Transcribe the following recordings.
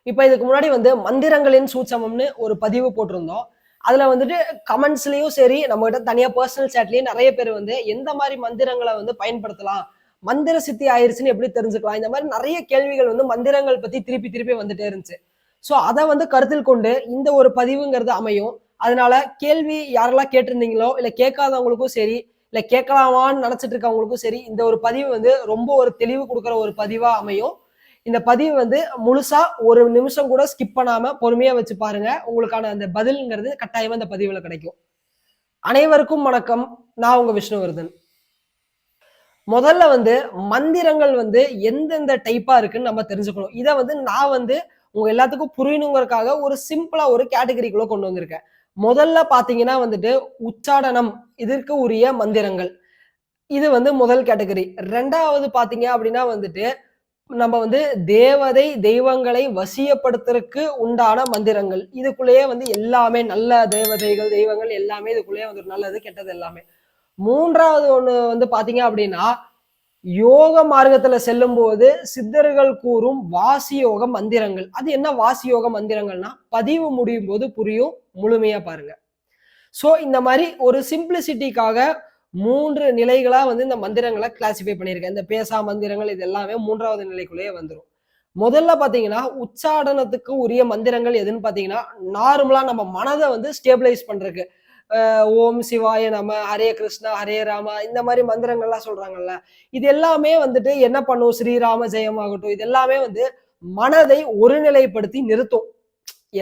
இப்ப இதுக்கு முன்னாடி வந்து மந்திரங்களின் சூட்சமம்னு ஒரு பதிவு போட்டிருந்தோம். அதுல வந்துட்டு கமெண்ட்ஸ்லயும் சரி, நம்மகிட்ட தனியா பெர்சனல் சேட்லயும் நெறைய பேர் வந்து எந்த மாரி மந்திரங்கள வந்து பயன்படுத்தலாம்? மந்திர சித்தி ஆயிருச்சுன்னு எப்படி தெரிஞ்சுக்கலாம்? இந்த மாரி நெறைய கேள்விகள் வந்து மந்திரங்கள் பத்தி திருப்பி திருப்பி வந்துட்டே இருந்துச்சு. ஸோ அத வந்து கருத்தில் கொண்டு இந்த ஒரு பதிவுங்கிறது அமையும். அதனால கேள்வி யாரெல்லாம் கேட்டிருந்தீங்களோ, இல்ல கேட்காதவங்களுக்கும் சரி, இல்ல கேட்கலாமான்னு நெனச்சுட்டு இருக்கவங்களுக்கும் சரி, இந்த ஒரு பதிவு வந்து ரொம்ப ஒரு தெளிவு குடுக்குற ஒரு பதிவா அமையும். இந்த பதிவு வந்து முழுசா ஒரு நிமிஷம் கூட ஸ்கிப் பண்ணாம பொறுமையா வச்சு பாருங்க. உங்களுக்கான அந்த பதில்ங்கிறது கட்டாயமா இந்த பதிவுல கிடைக்கும். அனைவருக்கும் வணக்கம். நான் உங்க விஷ்ணுவர்தன். முதல்ல வந்து மந்திரங்கள் வந்து எந்தெந்த டைப்பா இருக்குன்னு நம்ம தெரிஞ்சுக்கணும். இத வந்து நான் வந்து உங்க எல்லாத்துக்கும் புரியணுங்கிறதுக்காக ஒரு சிம்பிளா ஒரு கேட்டகரிக்குள்ள கொண்டு வந்திருக்கேன். முதல்ல பார்த்தீங்கன்னா வந்துட்டு உச்சாடனம் இதற்கு உரிய மந்திரங்கள். இது வந்து முதல் கேட்டகரி. 2வது பார்த்தீங்க அப்படின்னா வந்துட்டு நம்ம வந்து தேவதை, தெய்வங்களை வசியப்படுத்துறக்கு உண்டான மந்திரங்கள். இதுக்குள்ளேயே வந்து எல்லாமே நல்ல தேவதைகள், தெய்வங்கள் எல்லாமே இதுக்குள்ளேயே வந்துரும். நல்லது, கெட்டது எல்லாமே. 3வது ஒண்ணு வந்து பார்த்தீங்க அப்படின்னா, யோக மார்க்கத்துல செல்லும்போது சித்தர்கள் கூறும் வாசியோக மந்திரங்கள். அது என்ன வாசியோக மந்திரங்கள்னா, பதிவு முடியும்போது புரியும். முழுமையா பாருங்க. ஸோ இந்த மாரி ஒரு சிம்ப்ளிசிட்டிக்காக 3 நிலைகளா வந்து இந்த மந்திரங்கள கிளாசிஃபை பண்ணியிருக்கேன். இந்த பேசா மந்திரங்கள் இது எல்லாமே 3வது நிலைக்குள்ளேயே வந்துரும். முதல்ல பார்த்தீங்கன்னா, உச்சாடனத்துக்கு உரிய மந்திரங்கள் எதுன்னு பார்த்தீங்கன்னா, நார்மலா நம்ம மனத வந்து ஸ்டேபிளைஸ் பண்றதுக்கு. ஓம் சிவாய நம, ஹரே கிருஷ்ணா, ஹரே ராமா இந்த மாரி மந்திரங்கள்லாம் சொல்றாங்கல்ல. இது எல்லாமே வந்துட்டு என்ன பண்ணும்? ஸ்ரீராம ஜெயம் ஆகட்டும், இது எல்லாமே வந்து மனதை ஒருநிலைப்படுத்தி நிறுத்தும்.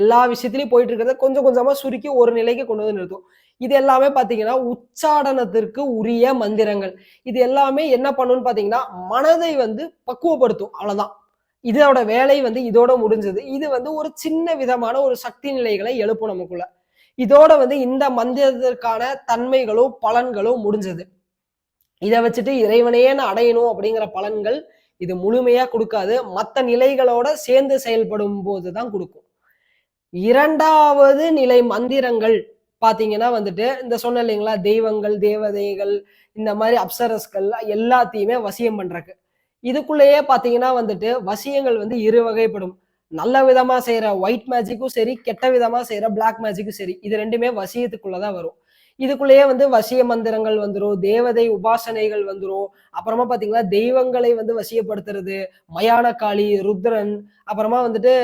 எல்லா விஷயத்திலயும் போயிட்டு இருக்கிறத கொஞ்சம் கொஞ்சமா சுருக்கி ஒரு நிலைக்கு கொண்டு வந்து நிறுத்தும். இது எல்லாமே பார்த்தீங்கன்னா, உச்சாடனத்திற்கு உரிய மந்திரங்கள். இது எல்லாமே என்ன பண்ணும்னு பார்த்தீங்கன்னா, மனதை வந்து பக்குவப்படுத்தும். அவ்வளதான். இதோட வேலை வந்து இதோட முடிஞ்சது. இது வந்து ஒரு சின்ன விதமான ஒரு சக்தி நிலைகளை எழுப்பும் நமக்குள்ள. இதோட வந்து இந்த மந்திரத்திற்கான தன்மைகளும், பலன்களும் முடிஞ்சது. இத வச்சுட்டு இறைவனையே நான் அடையணும் அப்படிங்கிற பலன்கள் இது முழுமையா குடுக்காது. மத்த நிலைகளோட சேர்ந்து செயல்படும் போது தான் குடுக்கும். 2வது நிலை மந்திரங்கள் பார்த்தீங்கன்னா வந்துட்டு, இந்த சொன்னேன் இல்லைங்களா? தெய்வங்கள், தேவதைகள் இந்த மாரி அப்சரஸ்கள் எல்லாத்தையுமே வசியம் பண்றக்கு. இதுக்குள்ளேயே பார்த்தீங்கன்னா வந்துட்டு, வசியங்கள் வந்து 2 வகைப்படும். நல்ல விதமா செய்ற ஒயிட் மேஜிக்கும் சரி, கெட்ட விதமா செய்ற பிளாக் மேஜிக்கும் சரி. இது 2மே வசியத்துக்குள்ள தான் வரும். இதுக்குள்ளேயே வந்து வசிய மந்திரங்கள் வந்துரும், தேவதை உபாசனைகள் வந்துரும். அப்புறமா பார்த்தீங்கன்னா, தெய்வங்களை வந்து வசியப்படுத்துறது, மயான காளி, ருத்ரன், அப்புறமா வந்துட்டு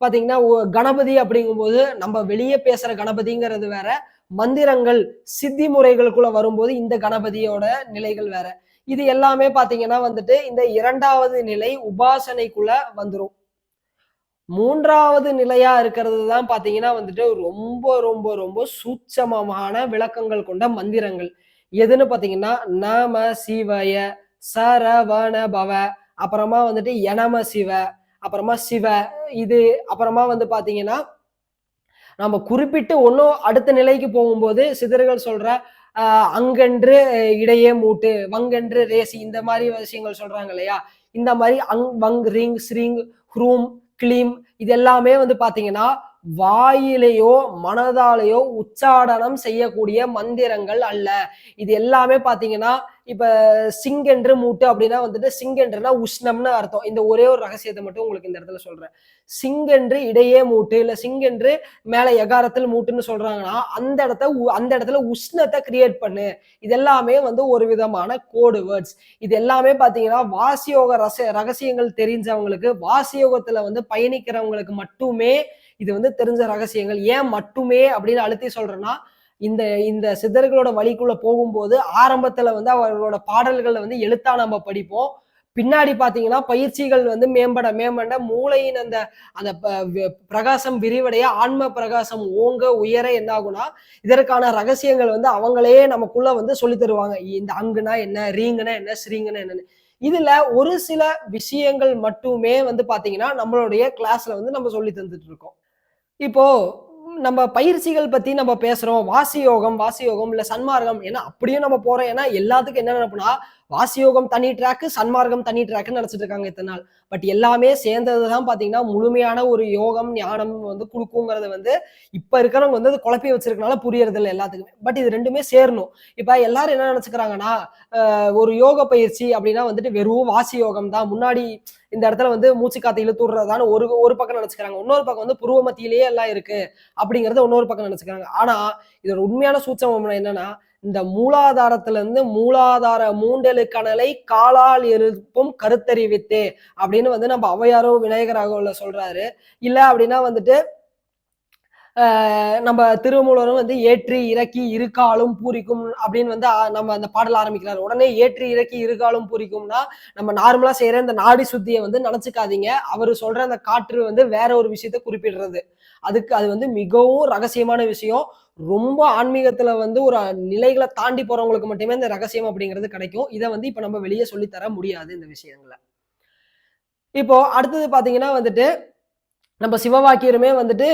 பார்த்தீங்கன்னா, கணபதி அப்படிங்கும்போது, நம்ம வெளிய பேசுற கணபதிங்கிறது வேற. மந்திரங்கள், சித்தி முறைகளுக்குள்ள வரும்போது இந்த கணபதியோட நிலைகள் வேற. இது எல்லாமே பார்த்தீங்கன்னா வந்துட்டு, இந்த 2வது நிலை உபாசனைக்குள்ள வந்துரும். 3வது நிலையா இருக்கிறது தான் பார்த்தீங்கன்னா வந்துட்டு, ரொம்ப ரொம்ப ரொம்ப சூட்சமமான விளக்கங்கள் கொண்ட மந்திரங்கள். எதுன்னு பார்த்தீங்கன்னா, நம சிவாய, சரவண பவ, அப்புறமா வந்துட்டு யநம சிவ, அப்புறமா சிவ, இது அப்புறமா வந்து பார்த்தீங்கன்னா, நம்ம குறிப்பிட்டு ஒண்ணும் அடுத்த நிலைக்கு போகும்போது சிதறுகள் சொல்ற அங்கன்று இடையே மூட்டு, வங்கென்று ரேசி இந்த மாரி விஷயங்கள் சொல்றாங்க இல்லையா? இந்த மாரி அங், வங், ரிங், ஸ்ரிங், ஹ்ரூம், கிளீம் இது எல்லாமே வந்து பார்த்தீங்கன்னா, வாயிலேயோ, மனதாலேயோ உச்சாடனம் செய்யக்கூடிய மந்திரங்கள் அல்ல. இது எல்லாமே பார்த்தீங்கன்னா, இப்ப சிங்கென்று மூட்டு அப்படின்னா வந்துட்டு சிங்கென்றுனா உஷ்ணம்னு அர்த்தம். இந்த ஒரே ஒரு ரகசியத்த மட்டும் உங்களுக்கு இந்த இடத்துல சொல்றேன். சிங்கென்று இடையே மூட்டு, இல்ல சிங்கென்று மேல எகாரத்தில் மூட்டுன்னு சொல்றாங்கன்னா, அந்த இடத்துல உஷ்ணத்த கிரியேட் பண்ணு. இது எல்லாமே வந்து ஒரு விதமான கோடு வேர்ட்ஸ். இது எல்லாமே பார்த்தீங்கன்னா, வாசியோக ரகசியங்கள் தெரிஞ்சவங்களுக்கு, வாசியோகத்துல வந்து பயணிக்கிறவங்களுக்கு மட்டுமே இது வந்து தெரிஞ்ச ரகசியங்கள். ஏன் மட்டுமே அப்படின்னு அழுத்தி சொல்றேன்னா, இந்த இந்த சித்தர்களோட வழிக்குள்ள போகும்போது, ஆரம்பத்துல வந்து அவர்களோட பாடல்கள வந்து எழுத்தா நம்ம படிப்போம். பின்னாடி பார்த்தீங்கன்னா, பயிற்சிகள் வந்து மேம்பட மேம்பட மூளையின் அந்த அந்த ப வ பிரகாசம் விரிவடைய, ஆன்ம பிரகாசம் ஓங்க, உயர என்ன ஆகும்னா, இதற்கான ரகசியங்கள் வந்து அவங்களே நமக்குள்ள வந்து சொல்லி தருவாங்க. இந்த அங்குனா என்ன? ரீங்குனா என்ன? ஸ்ரீங்குனா என்னன்னு. இதுல ஒரு சில விஷயங்கள் மட்டுமே வந்து பார்த்தீங்கன்னா, நம்மளுடைய கிளாஸ்ல வந்து நம்ம சொல்லி தந்துட்டு இருக்கோம். இப்போ நம்ம பயிற்சிகள் பத்தி நம்ம பேசுறோம். வாசி யோகம் இல்ல சன்மார்க்கம். ஏன்னா அப்படியும் நம்ம போறோம். ஏன்னா எல்லாத்துக்கும் என்ன நினைப்புனா, வாசியோகம் தனி ட்ராக், சன்மார்க்கம் தனி ட்ராக்னு நினைச்சிட்டு இருக்காங்க இத்தனை நாள். பட் எல்லாமே சேர்ந்ததுதான் பாத்தீங்கன்னா முழுமையான ஒரு யோகம் ஞானம் வந்து கொடுக்குங்கிறது வந்து இப்ப இருக்கிறவங்க வந்து குழப்பி வச்சிருக்கனால புரியறது இல்லை எல்லாத்துக்குமே. பட் இது ரெண்டுமே சேரணும். இப்ப எல்லாரும் என்ன நினைச்சுக்கிறாங்கன்னா ஒரு யோக பயிற்சி அப்படின்னா வந்துட்டு வெறும் வாசி யோகம் தான், முன்னாடி இந்த இடத்துல வந்து மூச்சு காத்து இழுத்து விடுறதான்னு ஒரு ஒரு பக்கம் நினைச்சுக்கிறாங்க. இன்னொரு பக்கம் வந்து புருவ மத்தியிலேயே எல்லாம் இருக்கு அப்படிங்கறத இன்னொரு பக்கம் நினைச்சுக்கிறாங்க. ஆனா இதோட உண்மையான சூட்சமம் என்னன்னா, இந்த மூலாதாரத்துல இருந்து மூலாதார மூண்டெழு கணலை காலால் எழுப்பும் கருத்தறிவித்தே அப்படின்னு வந்து நம்ம ஔவையாரோ விநாயகராகவுல சொல்றாரு. இல்ல அப்படின்னா வந்துட்டு நம்ம திருமூலரும் வந்து ஏற்றி இறக்கி இருக்காலும் பூரிக்கும் அப்படின்னு வந்து நம்ம அந்த பாடல் ஆரம்பிக்கிறாரு. உடனே ஏற்றி இறக்கி இருக்காலும் பூரிக்கும்னா நம்ம நார்மலா செய்யற இந்த நாடி சுத்தியை வந்து நினைச்சுக்காதீங்க. அவரு சொல்ற அந்த காற்று வந்து வேற ஒரு விஷயத்த குறிப்பிடுறது. அதுக்கு அது வந்து மிகவும் ரகசியமான விஷயம். ரொம்ப ஆன்மீகத்துல வந்து ஒரு நிலைகளை தாண்டி போறவங்களுக்கு மட்டுமே இந்த ரகசியம் அப்படிங்கிறது கிடைக்கும். இதை வந்து இப்ப நம்ம வெளியே சொல்லி தர முடியாது இந்த விஷயங்களை. இப்போ அடுத்தது பாத்தீங்கன்னா வந்துட்டு நம்ம சிவவாக்கியருமே வந்துட்டு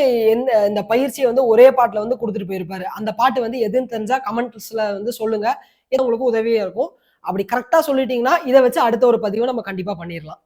இந்த பயிற்சியை வந்து ஒரே பாட்டுல வந்து கொடுத்துட்டு போயிருப்பாரு. அந்த பாட்டு வந்து எதுன்னு தெரிஞ்சா கமெண்ட்ஸ்ல வந்து சொல்லுங்க. இது உங்களுக்கு உதவியா இருக்கும். அப்படி கரெக்டா சொல்லிட்டீங்கன்னா இதை வச்சு அடுத்த ஒரு பதிவை நம்ம கண்டிப்பா பண்ணிடலாம்.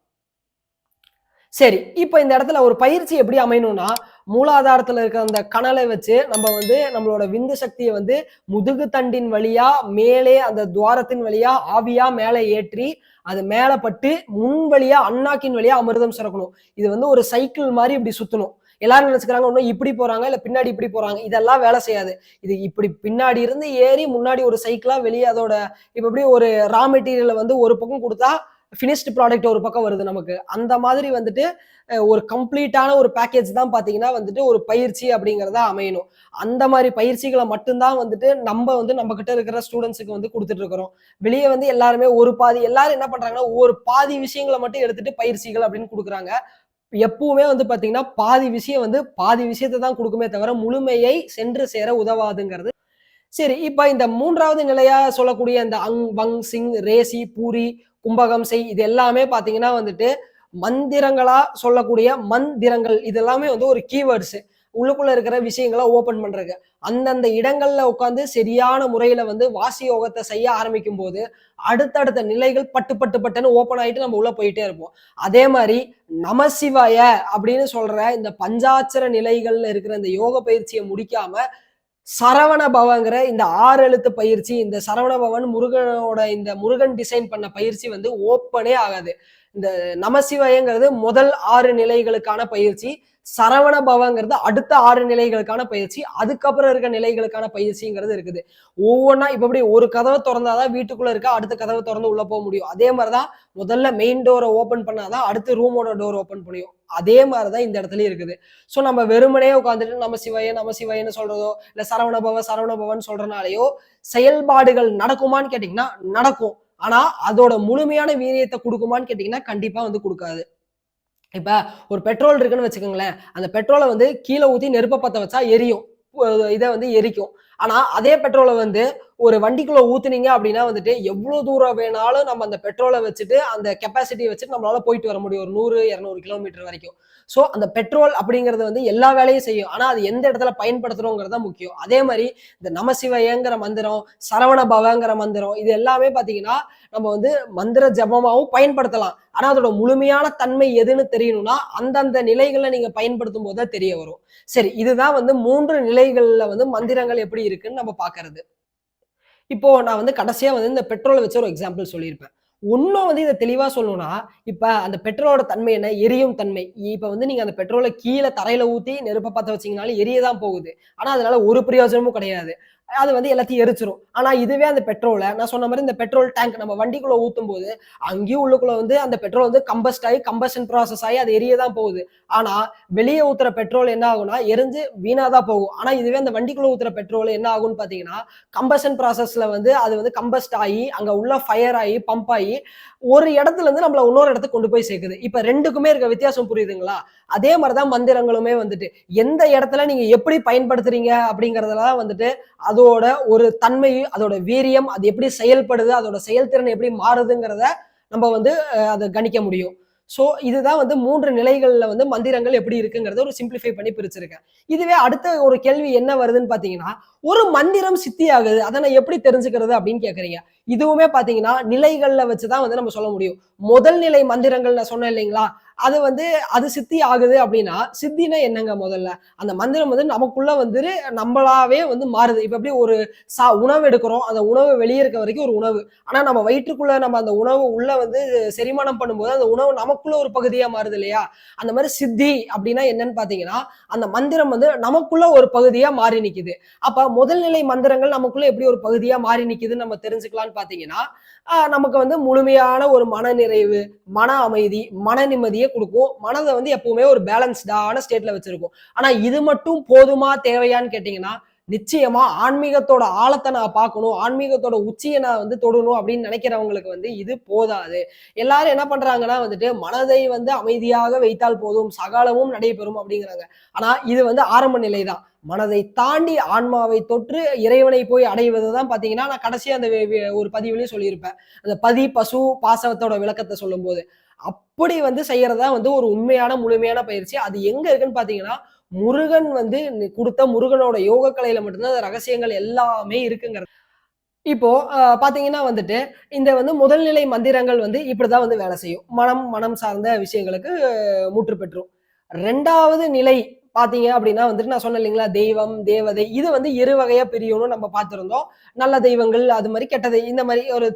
சரி, இப்ப இந்த இடத்துல ஒரு பயிற்சி எப்படி அமையணும்னா, மூலாதாரத்துல இருக்கிற அந்த கனலை வச்சு நம்ம வந்து நம்மளோட விந்து சக்தியை வந்து முதுகு தண்டின் வழியா மேலே அந்த துவாரத்தின் வழியா ஆவியா மேலே ஏற்றி அது மேல பட்டு முன் வழியா அண்ணாக்கின் வழியா அமிர்தம் சுரக்கணும். இது வந்து ஒரு சைக்கிள் மாதிரி இப்படி சுத்தணும். எல்லாரும் நினைச்சுக்கிறாங்க ஒன்னும் இப்படி போறாங்க இல்ல பின்னாடி இப்படி போறாங்க, இதெல்லாம் வேலை செய்யாது. இது இப்படி பின்னாடி இருந்து ஏறி முன்னாடி ஒரு சைக்கிளா வெளியே அதோட இப்ப எப்படி ஒரு ரா மெட்டீரியலை வந்து ஒரு பக்கம் கொடுத்தா ஃபினிஷ்டு ப்ராடக்ட் ஒரு பக்கம் வருது நமக்கு. அந்த மாதிரி வந்துட்டு ஒரு கம்ப்ளீட்டான ஒரு பேக்கேஜ் தான் பாத்தீங்கன்னா வந்துட்டு ஒரு பயிற்சி அப்படிங்கிறதா அமையணும். அந்த மாதிரி பயிற்சிகளை மட்டும்தான் வந்துட்டு நம்ம வந்து நம்ம கிட்ட இருக்கிற ஸ்டூடெண்ட்ஸுக்கு வந்து கொடுத்துட்டு இருக்கிறோம். வெளியே வந்து எல்லாருமே ஒரு பாதி எல்லாரும் என்ன பண்றாங்கன்னா ஒரு பாதி விஷயங்களை மட்டும் எடுத்துட்டு பயிற்சிகள் அப்படின்னு கொடுக்குறாங்க. எப்பவுமே வந்து பாத்தீங்கன்னா பாதி விஷயம் வந்து பாதி விஷயத்தை தான் கொடுக்குமே தவிர முழுமையை சென்று சேர உதவாதுங்கிறது. சரி, இப்ப இந்த மூன்றாவது நிலையா சொல்லக்கூடிய இந்த அங் வங் சிங் ரேசி பூரி கும்பகம் செய் இது எல்லாமே பாத்தீங்கன்னா வந்துட்டு மந்திரங்களா சொல்லக்கூடிய மந்திரங்கள். இது எல்லாமே வந்து ஒரு கீவேர்ட்ஸ் உள்ளுக்குள்ள இருக்கிற விஷயங்களை ஓபன் பண்றது. அந்தந்த இடங்கள்ல உட்காந்து சரியான முறையில வந்து வாசி யோகத்தை செய்ய ஆரம்பிக்கும் போது அடுத்தடுத்த நிலைகள் பட்டு பட்டு பட்டுன்னு ஓபன் ஆயிட்டு நம்ம உள்ள போயிட்டே இருப்போம். அதே மாதிரி நமசிவாய அப்படின்னு சொல்ற இந்த பஞ்சாட்சர நிலைகள்ல இருக்கிற இந்த யோக பயிற்சியை முடிக்காம சரவண பவங்கிற இந்த 6 எழுத்து பயிற்சி, இந்த சரவண பவன் முருகனோட இந்த முருகன் டிசைன் பண்ண பயிற்சி வந்து ஓப்பனே ஆகாது. இந்த நமசிவாயங்கிறது முதல் 6 நிலைகளுக்கான பயிற்சி, சரவண பவங்கிறது அடுத்த 6 நிலைகளுக்கான பயிற்சி, அதுக்கப்புறம் இருக்க நிலைகளுக்கான பயிற்சிங்கிறது இருக்குது. ஒவ்வொன்னா இப்ப எப்படி ஒரு கதவை திறந்தாதான் வீட்டுக்குள்ள இருக்க அடுத்த கதவை திறந்து உள்ள போக முடியும். அதே மாதிரிதான் முதல்ல மெயின் டோரை ஓபன் பண்ணாதான் அடுத்து ரூமோட டோர் ஓபன் பண்ணியும். அதே மாதிரிதான் இந்த இடத்துலயும் இருக்குது. சோ நம்ம வெறுமனே உட்காந்துட்டு நம்ம சிவாயன்னு சொல்றதோ இல்ல சரவணபவன் சொல்றனாலயோ செயல்பாடுகள் நடக்குமான்னு கேட்டீங்கன்னா நடக்கும். ஆனா அதோட முழுமையான வீரியத்தை கொடுக்குமான்னு கேட்டீங்கன்னா கண்டிப்பா வந்து கொடுக்காது. இப்ப ஒரு பெட்ரோல் இருக்குன்னு வச்சுக்கோங்களேன், அந்த பெட்ரோலை வந்து கீழே ஊத்தி நெருப்ப பத்த வச்சா எரியும், இதை வந்து எரிக்கும். ஆனா அதே பெட்ரோலை வந்து ஒரு வண்டிக்குள்ள ஊத்துனீங்க அப்படின்னா வந்துட்டு எவ்வளவு தூரம் வேணாலும் நம்ம அந்த பெட்ரோலை வச்சுட்டு அந்த கெப்பாசிட்டியை வச்சுட்டு நம்மளால போயிட்டு வர முடியும் ஒரு 100-200 கிலோமீட்டர் வரைக்கும். சோ அந்த பெட்ரோல் அப்படிங்கிறது வந்து எல்லா வேலையும் செய்யும். ஆனா அது எந்த இடத்துல பயன்படுத்துறோங்கிறத முக்கியம். அதே மாதிரி இந்த நமசிவயங்கிற மந்திரம், சரவண பவங்கிற மந்திரம் இது எல்லாமே பாத்தீங்கன்னா நம்ம வந்து மந்திர ஜபமாவும் பயன்படுத்தலாம். ஆனா அதோட முழுமையான தன்மை எதுன்னு தெரியணும்னா அந்தந்த நிலைகளை நீங்க பயன்படுத்தும் போது தெரிய வரும். சரி, இதுதான் வந்து 3 நிலைகள்ல வந்து மந்திரங்கள் எப்படி இருக்குன்னு நம்ம பாக்குறது. இப்போ நான் வந்து கடைசியா வந்து இந்த பெட்ரோலை வச்சு ஒரு எக்ஸாம்பிள் சொல்லியிருப்பேன். இன்னும் வந்து இதை தெளிவா சொல்லணும்னா, இப்ப அந்த பெட்ரோலோட தன்மை என்ன? எரியும் தன்மை. இப்ப வந்து நீங்க அந்த பெட்ரோலை கீழே தரையில ஊத்தி நெருப்ப பத்த வச்சீங்கனாலும் எரியதான் போகுது. ஆனா அதனால ஒரு பிரயோஜனமும் கிடையாது. அது வந்து எல்லாத்தையும் எரிச்சிரும். ஆனா இதுவே அந்த பெட்ரோலை நான் சொன்ன மாதிரி இந்த பெட்ரோல் டேங்க் நம்ம வண்டிக்குள்ள ஊத்தும் போது அங்கேயும் உள்ளுக்குள்ள வந்து அந்த பெட்ரோல் வந்து கம்பஷன் ப்ராசஸ் ஆகி அது எரியதான் போகுது. ஆனா வெளியே ஊத்துற பெட்ரோல் என்ன ஆகும்னா எரிஞ்சு வீணாதான் போகும். ஆனா இதுவே அந்த வண்டிக்குள்ள ஊத்துற பெட்ரோல் என்ன ஆகும்னு பாத்தீங்கன்னா கம்பஷன் ப்ராசஸ்ல வந்து அது வந்து கம்பஸ்ட் ஆகி அங்க உள்ள ஃபயர் ஆகி பம்ப் ஆகி ஒரு இடத்துல இருந்து நம்மள இன்னொரு இடத்துக்கு கொண்டு போய் சேர்க்குது. இப்ப ரெண்டுக்குமே இருக்க வித்தியாசம் புரியுதுங்களா? அதே மாதிரிதான் மந்திரங்களுமே வந்துட்டு எந்த இடத்துல நீங்க எப்படி பயன்படுத்துறீங்க அப்படிங்கறதெல்லாம் வந்துட்டு அதோட ஒரு தன்மை, அதோட வீரியம், அது எப்படி செயல்படுது, அதோட செயல்திறன் எப்படி மாறுதுங்கிறத நம்ம வந்து அதை கணிக்க முடியும். ஸோ இதுதான் வந்து 3 நிலைகள்ல வந்து மந்திரங்கள் எப்படி இருக்குங்கிறத ஒரு சிம்பிளிஃபை பண்ணி பிரிச்சிருக்கேன். இதுவே அடுத்த ஒரு கேள்வி என்ன வருதுன்னு பார்த்தீங்கன்னா, ஒரு மந்திரம் சித்தி ஆகுது. அத நான் எப்படி தெரிஞ்சுக்கிறது அப்படின்னு கேட்கறீங்க. இதுவுமே பார்த்தீங்கன்னா, நிலைகள்ல வச்சு தான் வந்து நம்ம சொல்ல முடியும். முதல் நிலை மந்திரங்கள் நான் சொன்னேன் இல்லைங்களா? அது வந்து அது சித்தி ஆகுது அப்படின்னா, சித்தினா என்னங்க முதல்ல? அந்த மந்திரம் வந்து நமக்குள்ள வந்துட்டு நம்மளாவே வந்து மாறுது. இப்ப எப்படி ஒரு உணவு எடுக்கிறோம். அந்த உணவு வெளிய இருக்க வரைக்கும் ஒரு உணவு. ஆனா நம்ம வயிற்றுக்குள்ள நம்ம அந்த உணவு உள்ள வந்து செரிமானம் பண்ணும்போது, அந்த உணவு நமக்குள்ள ஒரு பகுதியா மாறுது இல்லையா? அந்த மாரி சித்தி அப்படின்னா என்னன்னு பார்த்தீங்கன்னா, அந்த மந்திரம் வந்து நமக்குள்ள ஒரு பகுதியா மாறி நிக்குது. அப்ப முதல் நிலை மந்திரங்கள் நமக்குள்ள எப்படி ஒரு பகுதியா மாறி நிக்குதுன்னு நம்ம தெரிஞ்சுக்கலாம்னு பார்த்தீங்கன்னா, நமக்கு வந்து முழுமையான ஒரு மனநிறைவு, மன அமைதி, மன நிம்மதிய குடுக்கும். மனத வந்து எப்பவுமே ஒரு பேலன்ஸ்டான ஸ்டேட்ல வச்சிருக்கும். ஆனா இது மட்டும் போதுமா, தேவையான்னு கேட்டீங்கன்னா, நிச்சயமா ஆன்மீகத்தோட ஆழத்த நான் பார்க்கணும், ஆன்மீகத்தோட உச்சிய நான் வந்து தொடணும் அப்படின்னு நினைக்கிறவங்களுக்கு வந்து இது போதாது. எல்லாரும் என்ன பண்றாங்கன்னா வந்துட்டு, மனதை வந்து அமைதியாக வைத்தால் போதும், சகலமும் நடைபெறும் அப்படிங்கிறாங்க. ஆனா இது வந்து ஆரம்ப நிலை தான். மனதை தாண்டி ஆன்மாவை தொற்று இறைவனை போய் அடைவது தான் பார்த்தீங்கன்னா, நான் கடைசியா அந்த ஒரு பதிவிலேயே சொல்லியிருப்பேன். அந்த பதி, பசு, பாசவத்தோட விளக்கத்த சொல்லும்போது. அப்படி வந்து செய்யறது தான் வந்து ஒரு உண்மையான, முழுமையான பயிற்சி. அது எங்க இருக்குன்னு பார்த்தீங்கன்னா, முருகன் வந்து குடுத்த முருகனோட யோக கலையில மட்டும் தான் அந்த ரகசியங்கள் எல்லாமே இருக்குங்கிறது. இப்போ பார்த்தீங்கன்னா வந்துட்டு, இந்த வந்து முதல் நிலை மந்திரங்கள் வந்து இப்படிதான் வந்து வேலை செய்யும். மனம், மனம் சார்ந்த விஷயங்களுக்கு முற்று பெற்றும். 2வது நிலை பார்த்தீங்க அப்படின்னா வந்துட்டு நான் சொன்னேன் இல்லைங்களா? தெய்வம், தேவதை இது வந்து 2 வகையா பிரியும்னு நம்ம பார்த்திருந்தோம். நல்ல தெய்வங்கள், அது மாரி இந்த மாரி ஒரு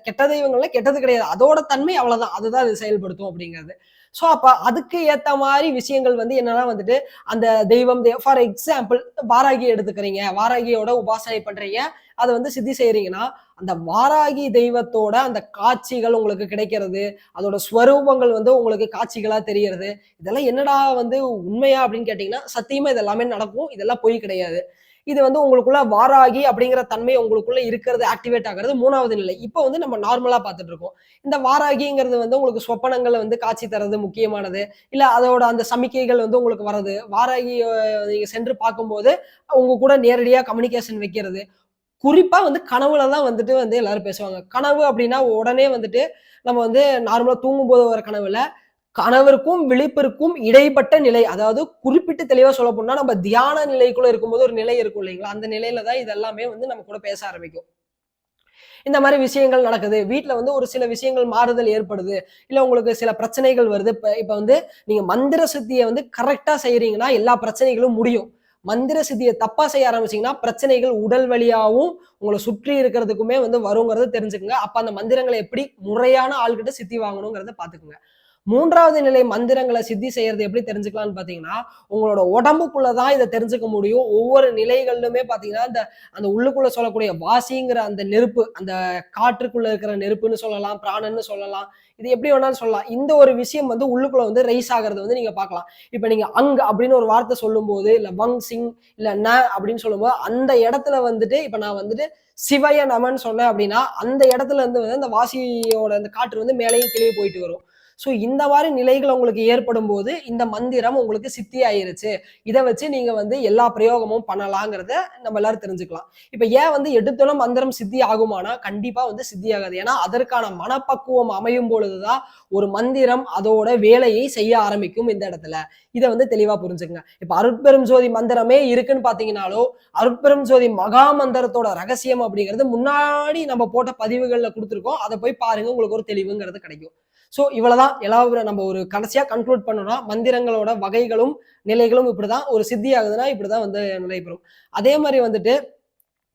கெட்ட தெய்வங்கள்ல கெட்டது கிடையாது. அதோட தன்மை அவ்வளவுதான். அதுதான் அது செயல்படுத்தும் அப்படிங்கிறது. ஸோ அப்ப அதுக்கு ஏத்த மாரி விஷயங்கள் வந்து என்னன்னா வந்துட்டு, அந்த தெய்வம் ஃபார் எக்ஸாம்பிள் வாராகி எடுத்துக்கிறீங்க. வாராகியோட உபாசனை பண்றீங்க. அத வந்து சித்தி செய்றீங்கன்னா, அந்த வாராகி தெய்வத்தோட அந்த காட்சிகள் உங்களுக்கு கிடைக்கிறது. அதோட ஸ்வரூபங்கள் வந்து உங்களுக்கு காட்சிகளா தெரியறது. இதெல்லாம் என்னடா வந்து உண்மையா அப்படின்னு கேட்டீங்கன்னா, சத்தியமா இது எல்லாமே நடக்கும். இதெல்லாம் பொய் கிடையாது. இது வந்து உங்களுக்குள்ள வாராகி அப்படிங்கிற தன்மை உங்களுக்குள்ள இருக்கிறது ஆக்டிவேட் ஆகுறது 3வது நிலை. இப்ப வந்து நம்ம நார்மலா பார்த்துட்டு இருக்கோம். இந்த வாராகிங்கிறது வந்து உங்களுக்கு சொப்பனங்கள்ல வந்து காட்சி தர்றது முக்கியமானது. இல்ல அதோட அந்த சமிக்கைகள் வந்து உங்களுக்கு வர்றது. வாராகி நீங்க சென்று பார்க்கும்போது, உங்க கூட நேரடியா கம்யூனிகேஷன் வைக்கிறது. குறிப்பா வந்து கனவுல தான் வந்துட்டு வந்து எல்லாரும் பேசுவாங்க. கனவு அப்படின்னா உடனே வந்துட்டு நம்ம வந்து நார்மலா தூங்கும்போது வர கனவு இல்ல. கனவிற்கும் விழிப்பிற்கும் இடைப்பட்ட நிலை. அதாவது குறிப்பிட்டு தெளிவா சொல்லப்போனா, நம்ம தியான நிலைக்குள்ள இருக்கும்போது ஒரு நிலை இருக்கும் இல்லைங்களா? அந்த நிலையில தான் இது எல்லாமே வந்து நம்ம கூட பேச ஆரம்பிக்கும். இந்த மாரி விஷயங்கள் நடக்குது. வீட்ல வந்து ஒரு சில விஷயங்கள் மாறுதல் ஏற்படுது. இல்ல உங்களுக்கு சில பிரச்சனைகள் வருது. இப்ப வந்து நீங்க மந்திர சித்திய வந்து கரெக்ட்டா செய்றீங்கன்னா, எல்லா பிரச்சனைகளும் முடியும். மந்திர சித்திய தப்பா செய்ய ஆரம்பிச்சீங்கன்னா, பிரச்சனைகள் உடல் வழியாவும், உங்கள சுற்றி இருக்கிறதுக்குமே வந்து வருங்கிறத தெரிஞ்சுக்கங்க. அப்ப அந்த மந்திரங்கள எப்படி முறையான ஆள்கிட்ட சித்தி வாங்கணுங்கிறத பார்த்துக்கங்க. 3வது நிலை மந்திரங்கள சித்தி செய்யறது எப்படி தெரிஞ்சுக்கலாம்னு பார்த்தீங்கன்னா, உங்களோட உடம்புக்குள்ள தான் இத தெரிஞ்சுக்க முடியும். ஒவ்வொரு நிலைகளிலுமே பார்த்தீங்கன்னா, அந்த அந்த உள்ளுக்குள்ள சொல்லக்கூடிய வாசிங்கிற அந்த நெருப்பு, அந்த காற்றுக்குள்ள இருக்கிற நெருப்புன்னு சொல்லலாம், பிராணன்னு சொல்லலாம். இது எப்படி வேணாலும் சொல்லலாம். இந்த ஒரு விஷயம் வந்து உள்ளுக்குள்ள வந்து ரைஸ் ஆகுறத வந்து நீங்க பார்க்கலாம். இப்ப நீங்க அங் அப்படின்னு ஒரு வார்த்தை சொல்லும்போது, இல்ல வங், சிங், இல்ல ந அப்படின்னு சொல்லும்போது, அந்த இடத்துல வந்துட்டு இப்ப நான் வந்துட்டு சிவய நமன்னு சொன்னேன் அப்படின்னா, அந்த இடத்துல இருந்து வந்து அந்த வாசியோட அந்த காற்று வந்து மேலேயும் கீழயும் போயிட்டு வரும். ஸோ இந்த மாரி நிலைகள் உங்களுக்கு ஏற்படும்போது, இந்த மந்திரம் உங்களுக்கு சித்தி ஆயிருச்சு. இத வச்சு நீங்க வந்து எல்லா பிரயோகமும் பண்ணலாங்கிறத நம்ம எல்லாரும் தெரிஞ்சுக்கலாம். இப்ப ஏன் வந்து எடுத்தோன மந்திரம் சித்தி ஆகுமானா, கண்டிப்பா வந்து சித்தி ஆகாது. ஏன்னா, அதற்கான மனப்பக்குவம் அமையும் பொழுது தான் ஒரு மந்திரம் அதோட வேலையை செய்ய ஆரம்பிக்கும் இந்த இடத்துல. இத வந்து தெளிவா புரிஞ்சுக்கங்க. இப்ப அருட்பெரும் ஜோதி மந்திரமே இருக்குன்னு பார்த்தீங்கன்னாலோ, அருட்பெரும் ஜோதி மகா மந்திரத்தோட ரகசியம் அப்படிங்கிறது முன்னாடி நம்ம போட்ட பதிவுகள்ல குடுத்துருக்கோம். அத போய் பாருங்க. உங்களுக்கு ஒரு தெளிவுங்கிறது கிடைக்கும். ஸோ இவ்வளவுதான் எல்லாரும் நம்ம ஒரு கடைசியா கன்க்ளூட் பண்ணோம்னா, மந்திரங்களோட வகைகளும், நிலைகளும் இப்படிதான். ஒரு சித்தி ஆகுதுன்னா இப்படிதான் வந்து நடைபெறும். அதே மாரி வந்துட்டு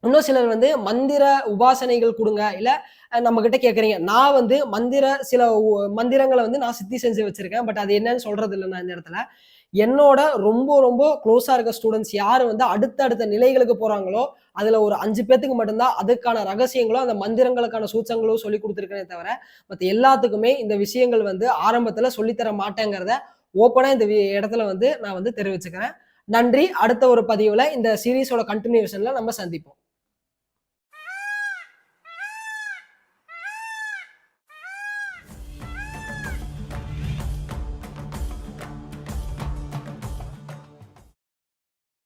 இன்னும் சிலர் வந்து மந்திர உபாசனைகள் குடுங்க. இல்ல நம்மகிட்ட கேட்கறீங்க. நான் வந்து சில மந்திரங்கள வந்து நான் சித்தி செஞ்சு வச்சிருக்கேன். பட் அது என்னன்னு சொல்றது இல்ல நான் இந்த இடத்துல. என்னோட ரொம்ப ரொம்ப குளோஸா இருக்க ஸ்டூடண்ட்ஸ் யாரு வந்து அடுத்த நிலைகளுக்கு போறாங்களோ, அதுல ஒரு 5 பேத்துக்கு மட்டும் தான் அதுக்கான ரகசியங்களும், அந்த மந்திரங்களுக்கான சூட்சங்களும் சொல்லிக் குடுத்துருக்கேனே தவிர, மத்த எல்லாத்துக்குமே இந்த விஷயங்கள் வந்து ஆரம்பத்துல சொல்லி தர மாட்டேங்கிறத ஓப்பனா இந்த இடத்துல வந்து நான் வந்து தெரிவிச்சுக்கிறேன். நன்றி. அடுத்த ஒரு பதிவுல இந்த சீரிஸோட கன்டினியூஷன்ல நம்ம சந்திப்போம்.